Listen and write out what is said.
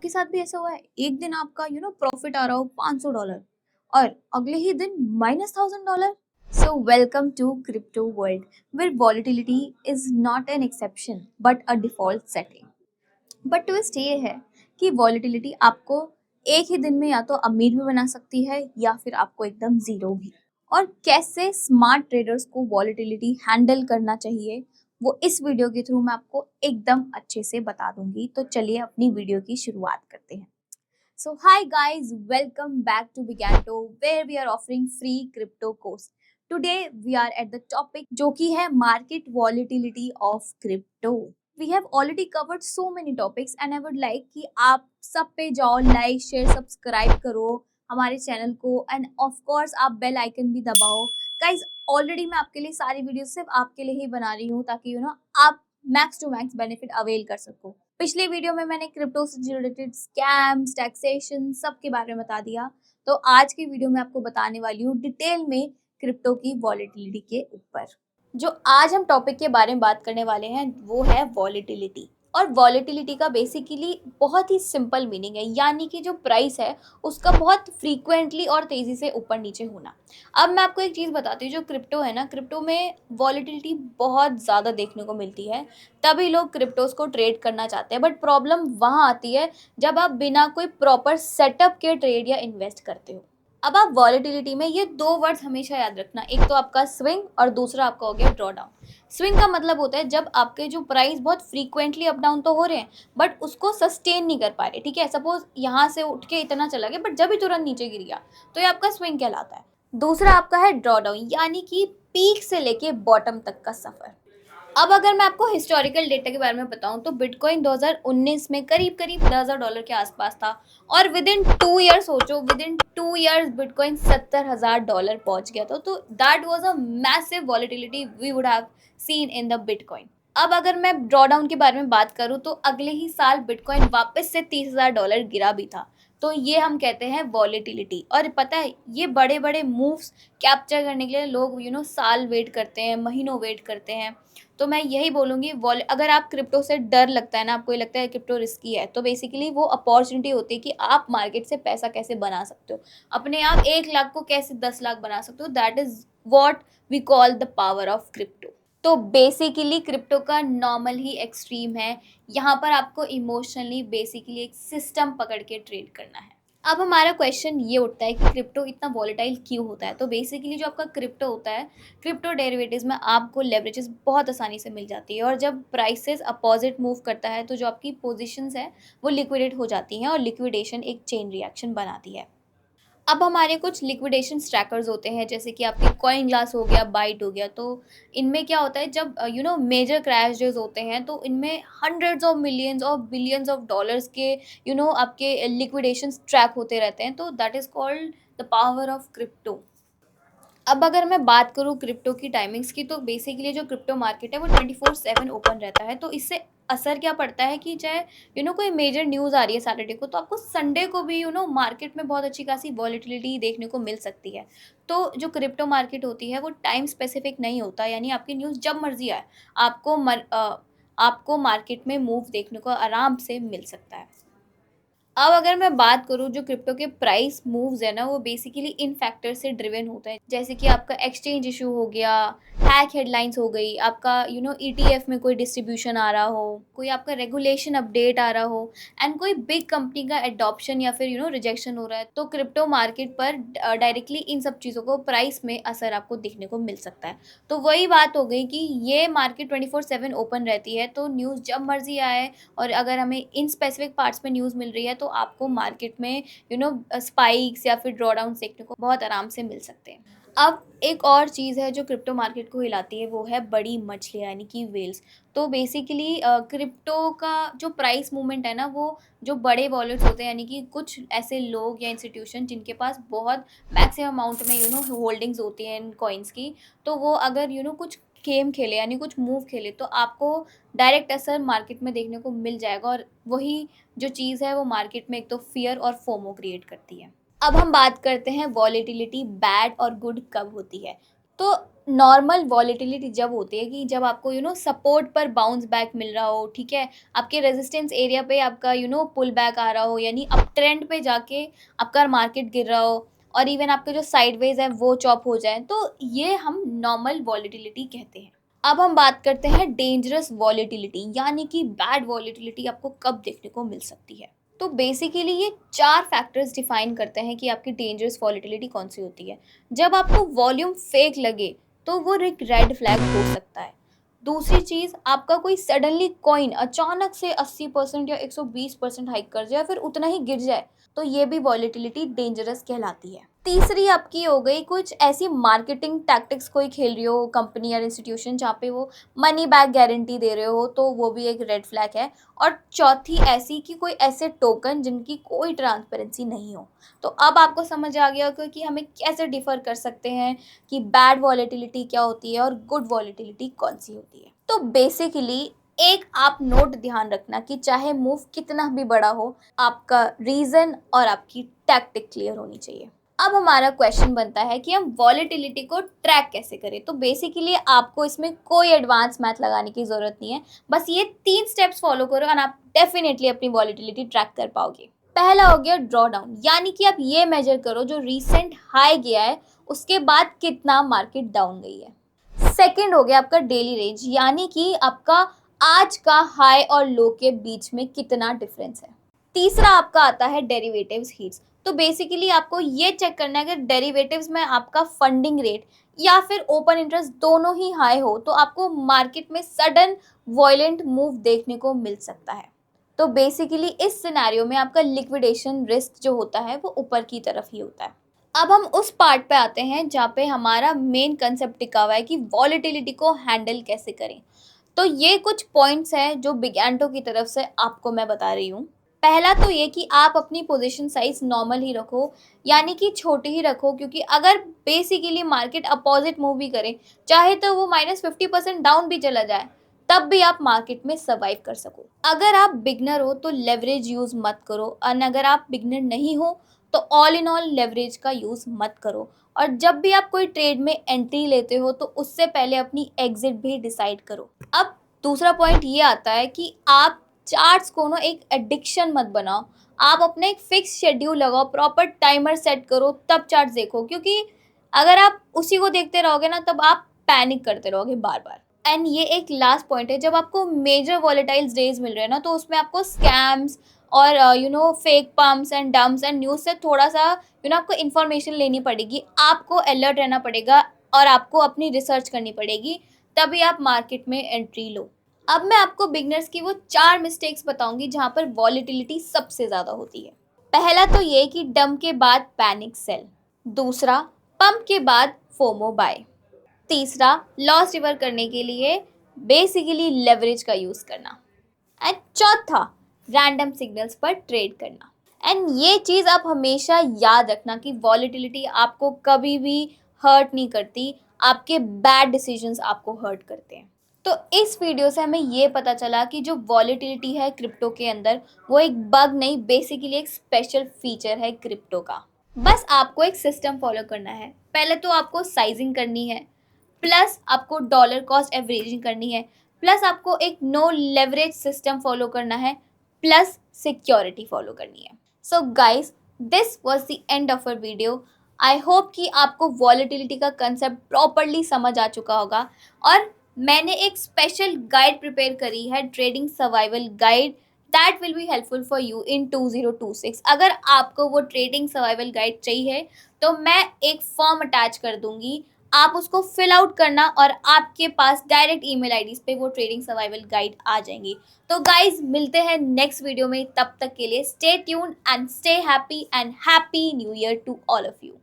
आपके साथ भी ऐसा हुआ है? एक दिन आपका प्रॉफिट आ रहा हो $500 और अगले ही दिन -$1000। So welcome to crypto world where volatility is not an exception but a default setting. But twist ये है कि वॉलिटिलिटी आपको एक ही दिन में या तो अमीर भी बना सकती है या फिर आपको एकदम जीरो भी। और कैसे स्मार्ट ट्रेडर्स को वॉलिटिलिटी हैंडल करना चाहिए वो इस वीडियो के थ्रू मैं आपको एकदम अच्छे से बता दूंगी। तो चलिए अपनी वीडियो की शुरुआत करते हैं। So hi guys, welcome back to Biganto where we are offering free crypto course. Today we are at the topic जो कि है market volatility of crypto. We have already covered so many topics and I would like कि आप सब पे जाओ, like share subscribe करो हमारे चैनल को एंड ऑफ कोर्स आप बेल आइकन भी दबाओ। गाइज ऑलरेडी मैं आपके लिए सारी वीडियो सिर्फ आपके लिए ही बना रही हूँ ताकि आप max to max benefit avail कर सको। पिछले वीडियो में मैंने क्रिप्टो से रिलेटेड स्कैम्स, टैक्सेशन सब के बारे में बता दिया। तो आज की वीडियो में आपको बताने वाली हूँ डिटेल में क्रिप्टो की वॉलेटिलिटी के ऊपर। जो आज हम टॉपिक के बारे में बात करने वाले हैं वो है वॉलेटिलिटी। और वॉलेटिलिटी का बेसिकली बहुत ही सिंपल मीनिंग है, यानी कि जो प्राइस है उसका बहुत फ्रीक्वेंटली और तेजी से ऊपर नीचे होना। अब मैं आपको एक चीज़ बताती हूँ, जो क्रिप्टो है ना, क्रिप्टो में वॉलेटिलिटी बहुत ज़्यादा देखने को मिलती है, तभी लोग क्रिप्टोज को ट्रेड करना चाहते हैं। बट प्रॉब्लम वहाँ आती है जब आप बिना कोई प्रॉपर सेटअप के ट्रेड या इन्वेस्ट करते हो। अब आप वॉलेटिलिटी में ये दो वर्ड्स हमेशा याद रखना, एक तो आपका स्विंग और दूसरा आपका हो गया ड्रॉ डाउन। स्विंग का मतलब होता है जब आपके जो प्राइस बहुत फ्रीक्वेंटली अप डाउन तो हो रहे हैं बट उसको सस्टेन नहीं कर पा रहे। ठीक है, सपोज यहाँ से उठ के इतना चला गया बट जब ही तुरंत नीचे गिर गया, तो ये आपका स्विंग कहलाता है। दूसरा आपका है ड्रॉ डाउन, यानी कि पीक से लेके बॉटम तक का सफर। अब अगर मैं आपको हिस्टोरिकल डेटा के बारे में बताऊं तो बिटकॉइन 2019 में करीब करीब $10,000 के आसपास था और विद इन 2 ईयर्स, सोचो विद इन 2 ईयर्स बिटकॉइन $70,000 पहुंच गया था। तो that was a massive volatility we would have seen in the bitcoin. अब अगर मैं ड्रॉ डाउन के बारे में बात करूं तो अगले ही साल बिटकॉइन वापस से $30,000 गिरा भी था। तो ये हम कहते हैं वॉलेटिलिटी। और पता है ये बड़े बड़े मूव्स कैप्चर करने के लिए लोग साल वेट करते हैं, महीनों वेट करते हैं। तो मैं यही बोलूँगी, अगर आप क्रिप्टो से डर लगता है ना, आपको ये लगता है क्रिप्टो रिस्की है, तो बेसिकली वो अपॉर्चुनिटी होती है कि आप मार्केट से पैसा कैसे बना सकते हो, अपने आप 1 लाख को कैसे 10 लाख बना सकते हो। That is what we call the power of crypto. तो बेसिकली क्रिप्टो का नॉर्मल ही एक्सट्रीम है, यहाँ पर आपको इमोशनली बेसिकली एक सिस्टम पकड़ के ट्रेड करना है। अब हमारा क्वेश्चन ये उठता है कि क्रिप्टो इतना वॉलेटाइल क्यों होता है। तो बेसिकली जो आपका क्रिप्टो होता है, क्रिप्टो डेरिवेटिव्स में आपको लेवरेजेस बहुत आसानी से मिल जाती है और जब प्राइसेस अपोजिट मूव करता है तो जो आपकी पोजीशंस है वो लिक्विडेट हो जाती हैं और लिक्विडेशन एक चेन रिएक्शन बनाती है। अब हमारे कुछ लिक्विडेशन ट्रैकर्स होते हैं, जैसे कि आपके कॉइन ग्लास हो गया, बाइट हो गया। तो इनमें क्या होता है, जब मेजर क्रैशेस होते हैं तो इनमें हंड्रेड्स ऑफ मिलियंस और बिलियंस ऑफ डॉलर्स के आपके लिक्विडेशन ट्रैक होते रहते हैं। तो that is called the power of crypto. अब अगर मैं बात करूँ क्रिप्टो की टाइमिंग्स की, तो बेसिकली जो क्रिप्टो मार्केट है वो 24/7 ओपन रहता है। तो इससे असर क्या पड़ता है कि चाहे कोई मेजर न्यूज़ आ रही है सैटरडे को, तो आपको संडे को भी मार्केट में बहुत अच्छी खासी वॉलेटिलिटी देखने को मिल सकती है। तो जो क्रिप्टो मार्केट होती है वो टाइम स्पेसिफिक नहीं होता, यानी आपकी न्यूज़ जब मर्जी आए आपको मार्केट में मूव देखने को आराम से मिल सकता है। अब अगर मैं बात करूँ, जो क्रिप्टो के प्राइस मूव्स है ना, वो बेसिकली इन फैक्टर से ड्रिवन होता है, जैसे कि आपका एक्सचेंज इशू हो गया, हैक हेडलाइंस हो गई, आपका ईटीएफ में कोई डिस्ट्रीब्यूशन आ रहा हो, कोई आपका रेगुलेशन अपडेट आ रहा हो, एंड कोई बिग कंपनी का एडॉप्शन या फिर रिजेक्शन हो रहा है। तो क्रिप्टो मार्केट पर डायरेक्टली इन सब चीज़ों को प्राइस में असर आपको देखने को मिल सकता है। तो वही बात हो गई कि ये मार्केट 24/7 ओपन रहती है, तो न्यूज़ जब मर्जी आए और अगर हमें इन स्पेसिफिक पार्ट्स में न्यूज़ मिल रही है तो आपको मार्केट में स्पाइक्स या फिर ड्रॉडाउन देखने को बहुत आराम से मिल सकते हैं। अब एक और चीज़ है जो क्रिप्टो मार्केट को हिलाती है, वो है बड़ी मछलियाँ यानी कि वेल्स। तो बेसिकली क्रिप्टो का जो प्राइस मूवमेंट है ना, वो जो बड़े वॉलेट्स होते हैं, यानी कि कुछ ऐसे लोग या इंस्टीट्यूशन जिनके पास बहुत मैक्सिमम अमाउंट में होल्डिंग्स होती हैं इन कॉइन्स की, तो वो अगर कुछ गेम खेले यानी कुछ मूव खेले तो आपको डायरेक्ट असर मार्केट में देखने को मिल जाएगा। और वही जो चीज़ है वो मार्केट में एक तो फियर और फोमो क्रिएट करती है। अब हम बात करते हैं वॉलेटिलिटी बैड और गुड कब होती है। तो नॉर्मल वॉलेटिलिटी जब होती है कि जब आपको सपोर्ट पर बाउंस बैक मिल रहा हो, ठीक है, आपके रेजिस्टेंस एरिया पे आपका पुल बैक आ रहा हो, यानी अप ट्रेंड पे जाके आपका मार्केट गिर रहा हो और इवन आपके जो साइडवेज है वो चॉप हो जाए, तो ये हम नॉर्मल वॉलेटिलिटी कहते हैं। अब हम बात करते हैं डेंजरस वॉलेटिलिटी, यानी कि बैड वॉलेटिलिटी आपको कब देखने को मिल सकती है। तो बेसिकली ये 4 फैक्टर्स डिफाइन करते हैं कि आपकी डेंजरस वॉलेटिलिटी कौन सी होती है। जब आपको वॉल्यूम फेक लगे तो वो एक रेड फ्लैग हो सकता है। दूसरी चीज़, आपका कोई सडनली कॉइन अचानक से 80% या 120% हाइक कर जाए, फिर उतना ही गिर जाए, तो ये भी वॉलेटिलिटी डेंजरस कहलाती है। तीसरी आपकी हो गई कुछ ऐसी मार्केटिंग टैक्टिक्स कोई खेल रही हो कंपनी या इंस्टीट्यूशन जहाँ पे वो मनी बैक गारंटी दे रहे हो, तो वो भी एक रेड फ्लैग है। और चौथी ऐसी कि कोई ऐसे टोकन जिनकी कोई ट्रांसपेरेंसी नहीं हो। तो अब आपको समझ आ गया होगा कि हमें कैसे डिफर कर सकते हैं कि बैड वॉलेटिलिटी क्या होती है और गुड वॉलेटिलिटी कौन सी होती है। तो बेसिकली एक आप नोट ध्यान रखना कि चाहे मूव कितना भी बड़ा हो, आपका रीजन और आपकी टैक्टिक क्लियर होनी चाहिए। अब हमारा क्वेश्चन बनता है कि हम वॉलेटिलिटी को ट्रैक कैसे करें। तो बेसिकली आपको इसमें कोई एडवांस मैथ लगाने की ज़रूरत नहीं है, बस ये 3 स्टेप्स फॉलो करो और आप डेफिनेटली अपनी वॉलेटिलिटी ट्रैक कर पाओगे। पहला हो गया ड्रॉ डाउन, यानी कि आप ये मेजर करो जो रीसेंट हाई गया है उसके बाद कितना मार्केट डाउन गई है। सेकंड हो गया आपका डेली रेंज, यानी कि आपका आज का हाई और लो के बीच में कितना डिफरेंस है। तीसरा आपका आता है डेरिवेटिव्स हीट्स। तो बेसिकली आपको ये चेक करना है कि डेरिवेटिव्स में आपका फंडिंग रेट या फिर ओपन इंटरेस्ट दोनों ही हाई हो, तो आपको मार्केट में सडन वॉयलेंट मूव देखने को मिल सकता है। तो बेसिकली इस सिनेरियो में आपका लिक्विडेशन रिस्क जो होता है वो ऊपर की तरफ ही होता है। अब हम उस पार्ट पे आते हैं जहाँ पे हमारा मेन कंसेप्ट टिका हुआ है कि वॉलेटिलिटी को हैंडल कैसे करें। तो ये कुछ पॉइंट्स हैं जो बिगैंटो की तरफ से आपको मैं बता रही हूँ। पहला तो ये कि आप अपनी पोजीशन साइज नॉर्मल ही रखो, यानी कि छोटी ही रखो, क्योंकि अगर बेसिकली मार्केट अपोजिट मूव भी करे, चाहे तो वो -50% डाउन भी चला जाए, तब भी आप मार्केट में सर्वाइव कर सको। अगर आप बिगनर हो तो लेवरेज यूज़ मत करो, और अगर आप बिगनर नहीं हो तो ऑल इन ऑल लेवरेज का यूज़ मत करो। और जब भी आप कोई ट्रेड में एंट्री लेते हो तो उससे पहले अपनी एग्जिट भी डिसाइड करो। अब दूसरा पॉइंट ये आता है कि आप चार्ट्स को ना एक एडिक्शन मत बनाओ। आप अपने एक फिक्स शेड्यूल लगाओ, प्रॉपर टाइमर सेट करो, तब चार्ट्स देखो, क्योंकि अगर आप उसी को देखते रहोगे ना तब आप पैनिक करते रहोगे बार बार। एंड ये एक लास्ट पॉइंट है, जब आपको मेजर वॉलेटाइल्स डेज मिल रहे हैं ना, तो उसमें आपको स्कैम्स और fake pumps and dumps and news से थोड़ा सा आपको इन्फॉर्मेशन लेनी पड़ेगी, आपको अलर्ट रहना पड़ेगा और आपको अपनी रिसर्च करनी पड़ेगी, तभी आप मार्केट में एंट्री लो। अब मैं आपको बिगनर्स की वो 4 मिस्टेक्स बताऊंगी जहां पर वॉलेटिलिटी सबसे ज़्यादा होती है। पहला तो ये कि डंप के बाद पैनिक सेल। दूसरा, पंप के बाद फोमो बाय। तीसरा, लॉस रिवर करने के लिए बेसिकली लेवरेज का यूज़ करना। एंड चौथा, रैंडम सिग्नल्स पर ट्रेड करना। एंड ये चीज़ आप हमेशा याद रखना कि वॉलेटिलिटी आपको कभी भी हर्ट नहीं करती, आपके बैड डिसीजंस आपको हर्ट करते हैं। तो इस वीडियो से हमें ये पता चला कि जो वॉलेटिलिटी है क्रिप्टो के अंदर, वो एक बग नहीं, बेसिकली एक स्पेशल फीचर है क्रिप्टो का। बस आपको एक सिस्टम फॉलो करना है। पहले तो आपको साइजिंग करनी है, प्लस आपको डॉलर कॉस्ट एवरेजिंग करनी है, प्लस आपको एक नो लेवरेज सिस्टम फॉलो करना है, प्लस सिक्योरिटी फॉलो करनी है। So guys, this was the end of our video. I hope कि आपको वॉलेटिलिटी का कंसेप्ट प्रॉपरली समझ आ चुका होगा, और मैंने एक स्पेशल गाइड प्रिपेयर करी है, trading survival guide, that will be helpful for you in 2026। अगर आपको वो ट्रेडिंग सर्वाइवल गाइड चाहिए तो मैं एक फॉर्म अटैच कर दूंगी, आप उसको फिल आउट करना और आपके पास डायरेक्ट ईमेल आईडीज पे वो ट्रेडिंग सर्वाइवल गाइड आ जाएंगी। तो गाइज, मिलते हैं नेक्स्ट वीडियो में, तब तक के लिए stay tuned and stay happy and happy new year to all of you.